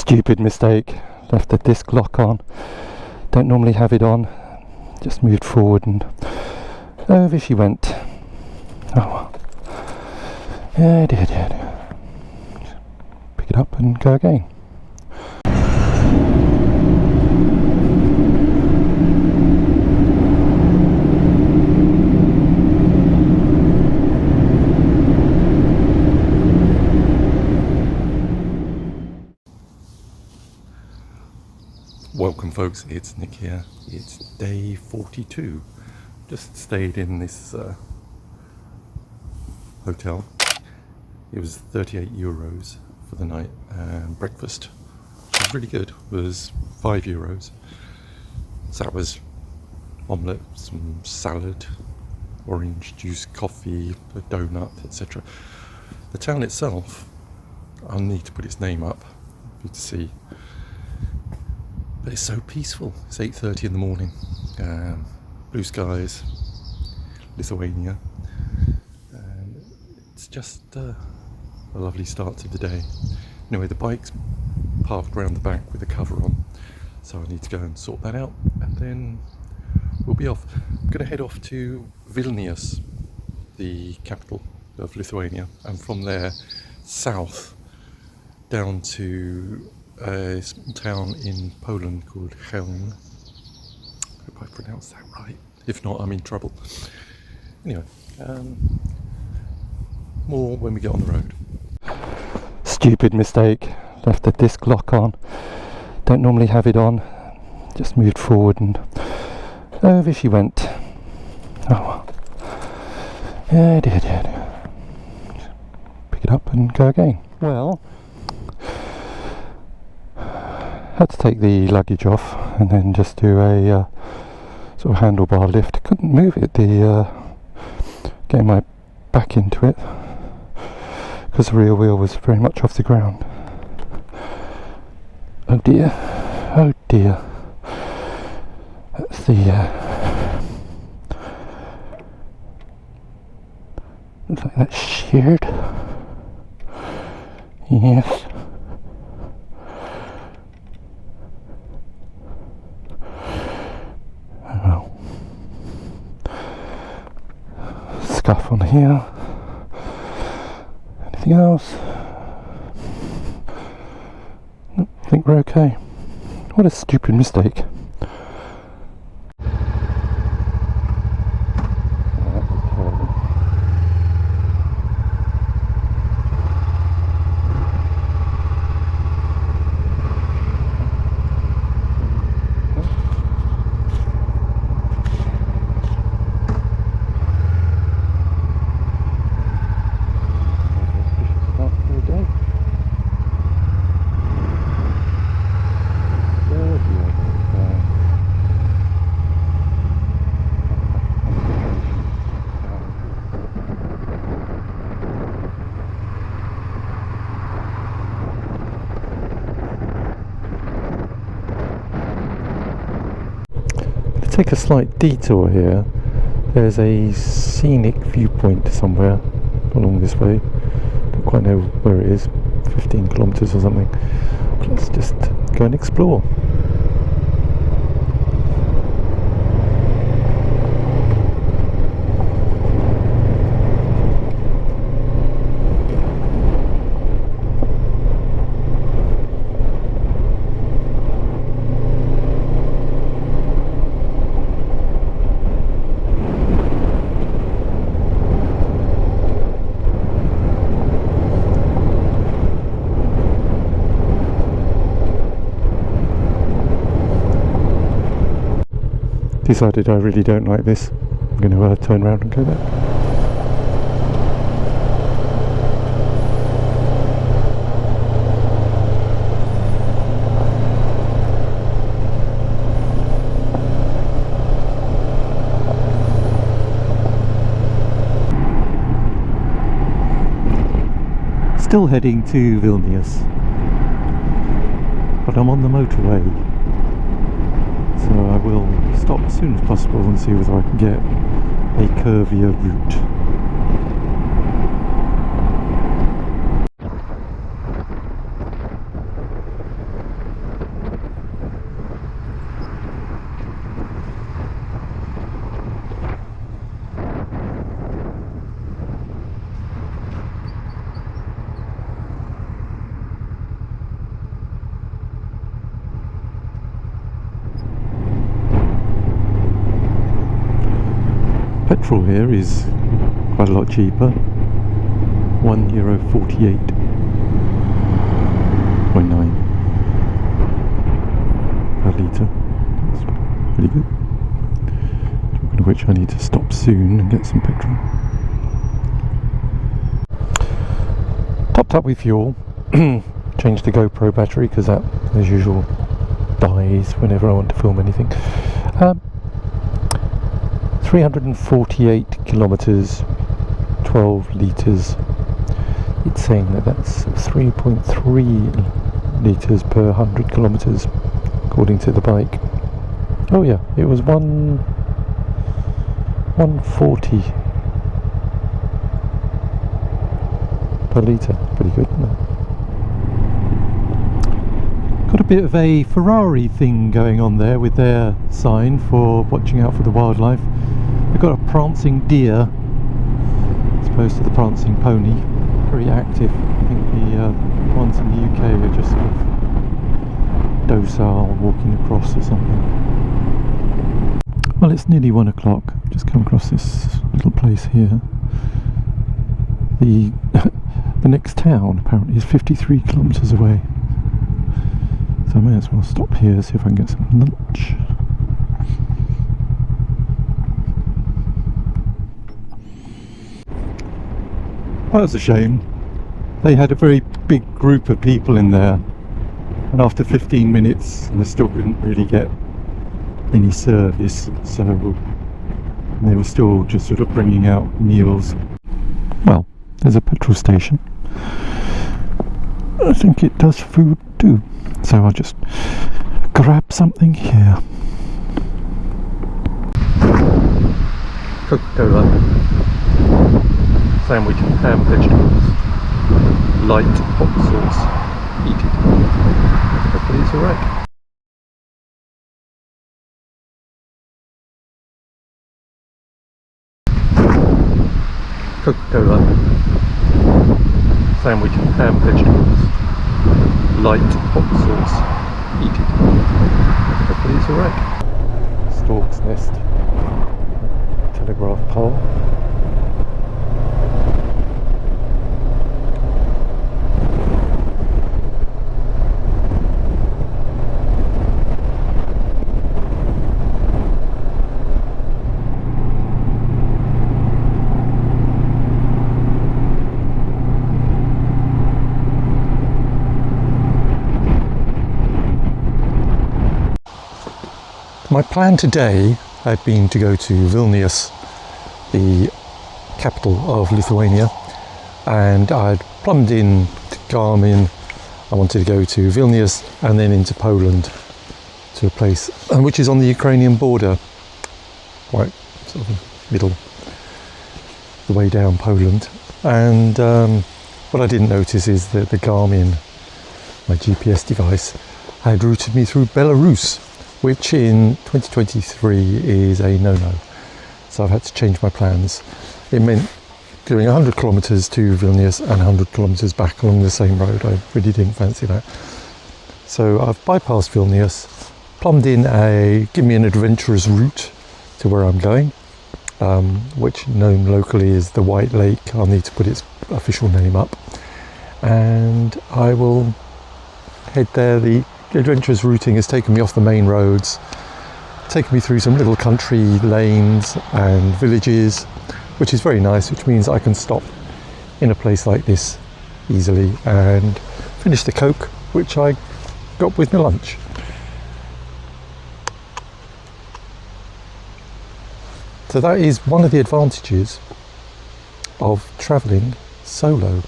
Stupid mistake. Left the disc lock on. Don't normally have it on. Just moved forward and over she went. Oh well. Yeah, dear. Pick it up and go again. Welcome folks, it's Nick here. It's day 42. Just stayed in this hotel. It was 38 euros for the night, and breakfast, which was really good, was 5 euros. So that was omelette, some salad, orange juice, coffee, a donut, etc. The town itself, I'll need to put its name up for you to see. But it's so peaceful. It's 8:30 in the morning. Blue skies, Lithuania. And it's just a lovely start to the day. Anyway, the bike's parked around the back with the cover on, so I need to go and sort that out, and then we'll be off. I'm going to head off to Vilnius, the capital of Lithuania, and from there south down to a small town in Poland called Helm. I hope I pronounced that right. If not, I'm in trouble. Anyway, more when we get on the road. Stupid mistake. Left the disc lock on. Don't normally have it on. Just moved forward and over she went. Oh well. Yeah, dear. Pick it up and go again. Well, had to take the luggage off and then just do a sort of handlebar lift. Couldn't move it, getting my back into it, because the rear wheel was very much off the ground. Oh dear. That's the looks like that's shared. Yes. Scuff on here. Anything else? Nope, I think we're okay. What a stupid mistake. Take a slight detour here. There's a scenic viewpoint somewhere along this way. Don't quite know where it is, 15 kilometers or something. But let's just go and explore. Decided I really don't like this. I'm going to turn around and go back. Still heading to Vilnius, but I'm on the motorway. So I will stop as soon as possible and see whether I can get a curvier route. petrol here is quite a lot cheaper. €1.48.9 per litre. That's really good. Talking of which, I need to stop soon and get some petrol. Topped up with fuel. Changed the GoPro battery because that, as usual, dies whenever I want to film anything. 348 kilometers, 12 litres. It's saying that that's 3.3 litres per 100 kilometers, according to the bike. Oh yeah, it was 140 per litre. Pretty good, isn't it? Got a bit of a Ferrari thing going on there with their sign for watching out for the wildlife. They've got a prancing deer as opposed to the prancing pony. Very active. I think the ones in the UK are just sort of docile, walking across or something. Well, it's nearly 1 o'clock. Just come across this little place here. The next town apparently is 53 kilometres away. So I may as well stop here, see if I can get some lunch. Well, that's a shame. They had a very big group of people in there, and after 15 minutes they still couldn't really get any service, so they were still just sort of bringing out meals. Well, there's a petrol station. I think it does food too, so I'll just grab something here. Coca-Cola, sandwich and ham, vegetables, light hot sauce, eat it. Hopefully it's alright. Coca-Cola, sandwich and ham, vegetables, light hot sauce, eat it. Hopefully it's alright. Stork's nest, telegraph pole. My plan today had been to go to Vilnius, the capital of Lithuania, and I'd plumbed in to Garmin. I wanted to go to Vilnius and then into Poland to a place which is on the Ukrainian border, quite sort of middle, the way down Poland. And what I didn't notice is that the Garmin, my GPS device, had routed me through Belarus, which in 2023 is a no-no. So I've had to change my plans. It meant doing 100 kilometers to Vilnius and 100 kilometers back along the same road. I really didn't fancy that. So I've bypassed Vilnius, plumbed in give me an adventurous route to where I'm going, which known locally is the White Lake. I'll need to put its official name up. And I will head there. The adventurous routing has taken me off the main roads, taken me through some little country lanes and villages, which is very nice, which means I can stop in a place like this easily and finish the Coke, which I got with my lunch. So that is one of the advantages of travelling solo.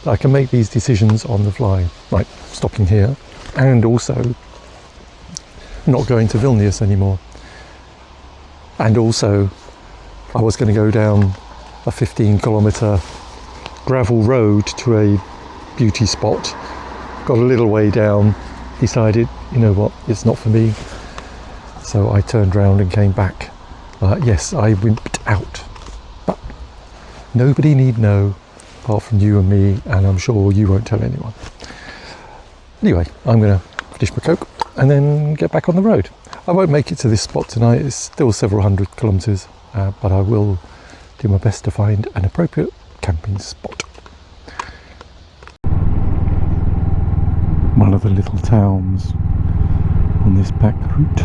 I can make these decisions on the fly, like stopping here, and also not going to Vilnius anymore. And also, I was going to go down a 15-kilometre gravel road to a beauty spot. Got a little way down, decided, you know what, it's not for me. So I turned round and came back. Yes, I wimped out. But nobody need know, apart from you and me, and I'm sure you won't tell anyone. Anyway, I'm going to finish my Coke and then get back on the road. I won't make it to this spot tonight. It's still several hundred kilometres, but I will do my best to find an appropriate camping spot. One of the little towns on this back route.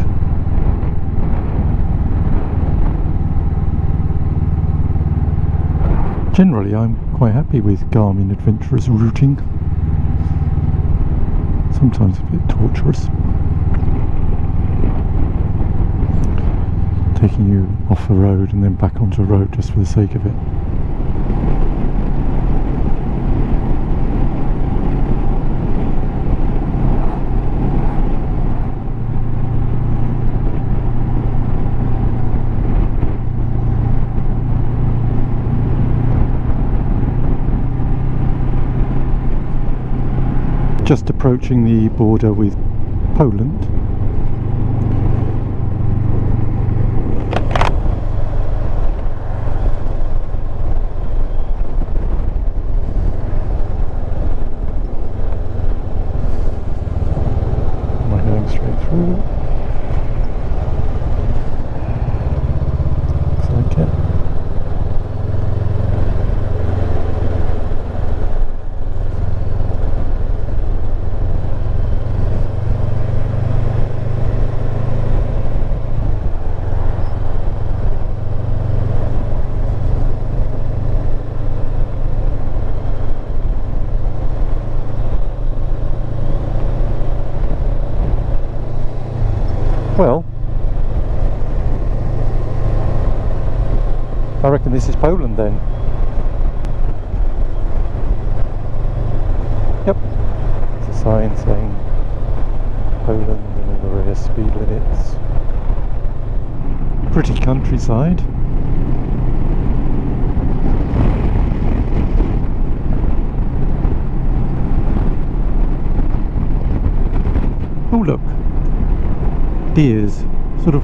Generally, I'm quite happy with Garmin Adventurous routing. Sometimes a bit torturous. Taking you off the road and then back onto the road just for the sake of it. Just approaching the border with Poland. Am I going straight through? Looks like it. Well, I reckon this is Poland then. Yep, there's a sign saying Poland and all the various speed limits. Pretty countryside. Oh look, deers sort of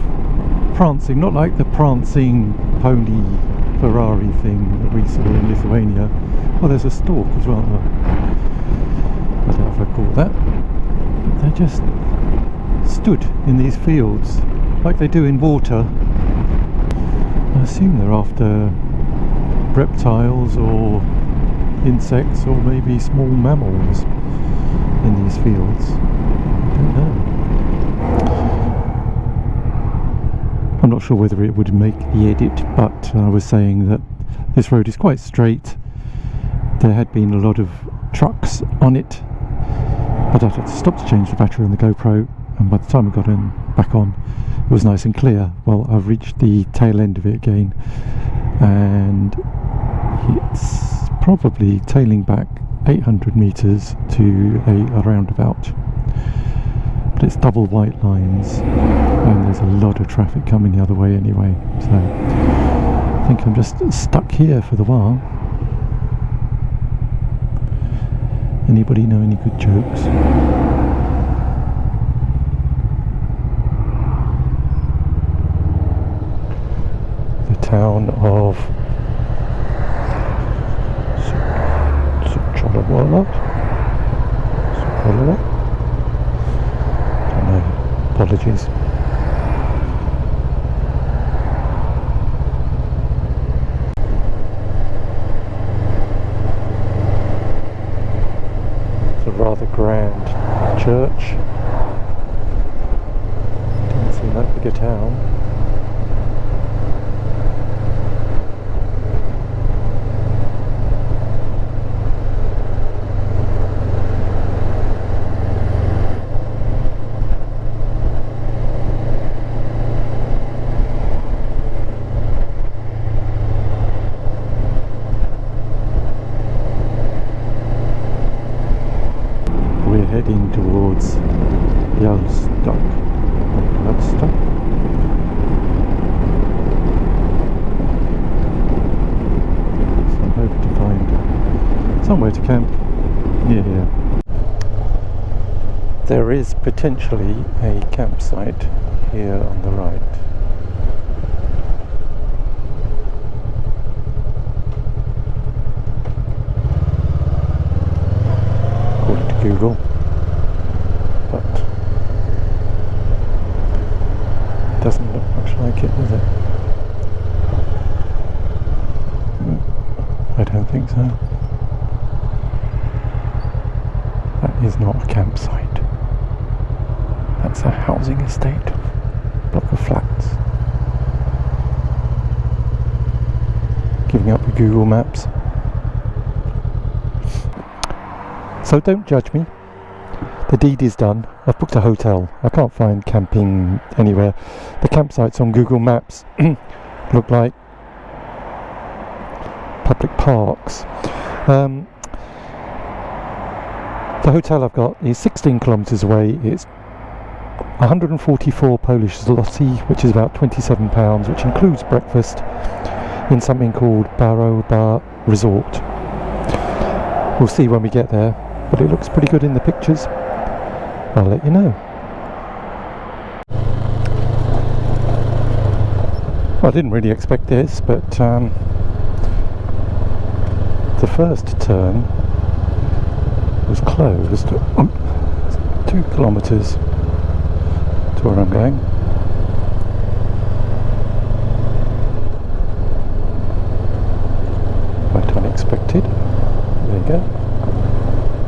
prancing, not like the prancing pony Ferrari thing that we saw in Lithuania. Oh, there's a stork as well. I don't know if I call that, but they're just stood in these fields like they do in water. I assume they're after reptiles or insects or maybe small mammals in these fields. I don't know. I'm not sure whether it would make the edit, but I was saying that this road is quite straight. There had been a lot of trucks on it, but I had to stop to change the battery on the GoPro, and by the time I got back on, it was nice and clear. Well, I've reached the tail end of it again, and it's probably tailing back 800 meters to a roundabout. But it's double white lines and there's a lot of traffic coming the other way anyway, so I think I'm just stuck here for the while. Anybody know any good jokes? The town of Sokolowat? Apologies. It's a rather grand church. Didn't seem that big a town. Heading towards Białystok. So I'm hoping to find somewhere to camp near here. There is potentially a campsite here on the right. According to Google. Doesn't look much like it, does it? I don't think so. That is not a campsite. That's a housing estate. Block of flats. Giving up with Google Maps. So don't judge me. The deed is done. I've booked a hotel. I can't find camping anywhere. The campsites on Google Maps look like public parks. The hotel I've got is 16 kilometres away. It's 144 Polish zloty, which is about £27, which includes breakfast in something called Bar Resort. We'll see when we get there, but it looks pretty good in the pictures. I'll let you know. Well, I didn't really expect this, but the first turn was closed. 2 kilometres to where I'm going. Quite unexpected. There you go.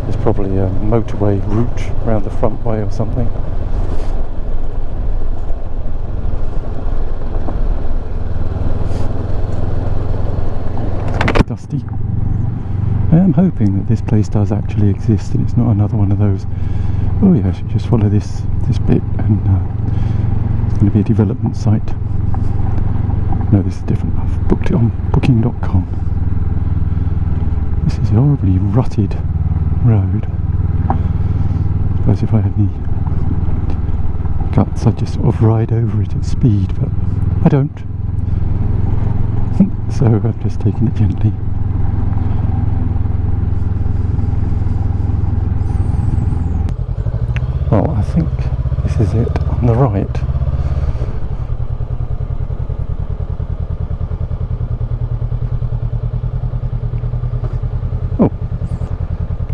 There's probably a motorway route around the front way or something. It's going to be dusty. I am hoping that this place does actually exist and it's not another one of those, oh yeah, I should just follow this bit and it's going to be a development site. No, this is different. I've booked it on booking.com. This is a horribly rutted road. I suppose if I had any guts I'd just sort of ride over it at speed, but I don't. So I'm just taking it gently. Well, I think this is it on the right. Oh,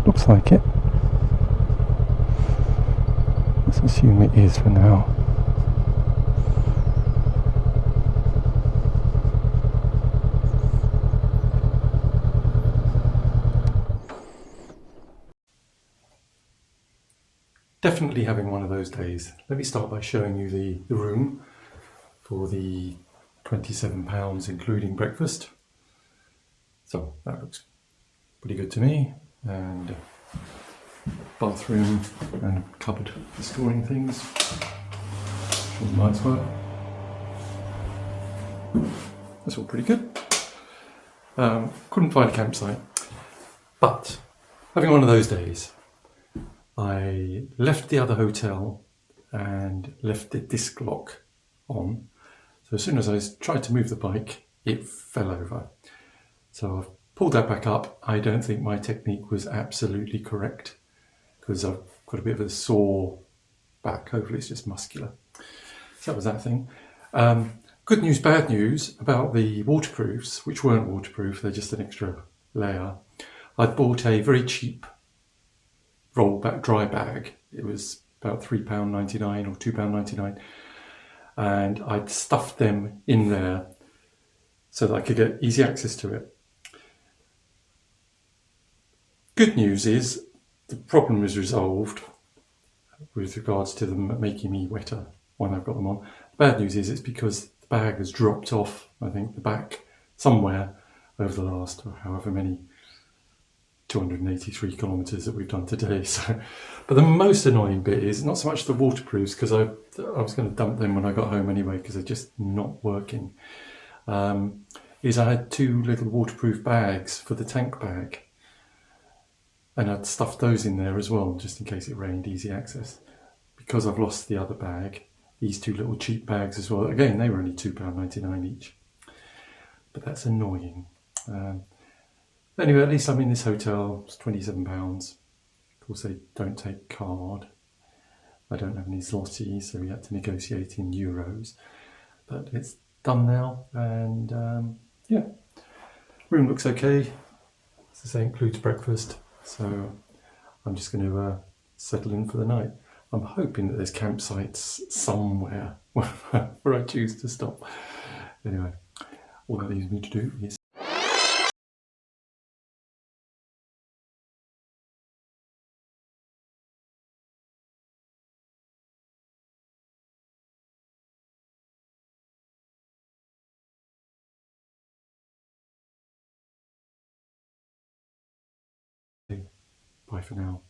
looks like it. Let's assume it is for now. Definitely having one of those days. Let me start by showing you the room for the £27 including breakfast. So that looks pretty good to me, and bathroom and cupboard for storing things. Sure, might as well. That's all pretty good. Couldn't find a campsite, but having one of those days, I left the other hotel and left the disc lock on. So as soon as I tried to move the bike, it fell over. So I've pulled that back up. I don't think my technique was absolutely correct because I've got a bit of a sore back. Hopefully it's just muscular. So that was that thing. Good news, bad news about the waterproofs, which weren't waterproof, they're just an extra layer. I'd bought a very cheap roll back dry bag. It was about £3.99 or £2.99, and I'd stuffed them in there so that I could get easy access to it. Good news is the problem is resolved with regards to them making me wetter when I've got them on. The bad news is it's because the bag has dropped off, I think, the back somewhere over the last however many 283 kilometres that we've done today. So, but the most annoying bit is not so much the waterproofs, because I was going to dump them when I got home anyway because they're just not working. Is I had 2 little waterproof bags for the tank bag, and I'd stuffed those in there as well just in case it rained, easy access. Because I've lost the other bag, these 2 little cheap bags as well. Again, they were only £2.99 each, but that's annoying. Anyway, at least I'm in this hotel. It's £27. Of course, they don't take card. I don't have any zloty, so we had to negotiate in euros. But it's done now, and yeah, room looks okay. As I say, includes breakfast, so I'm just going to settle in for the night. I'm hoping that there's campsites somewhere where I choose to stop. Anyway, all that leaves me to do is Bye for now.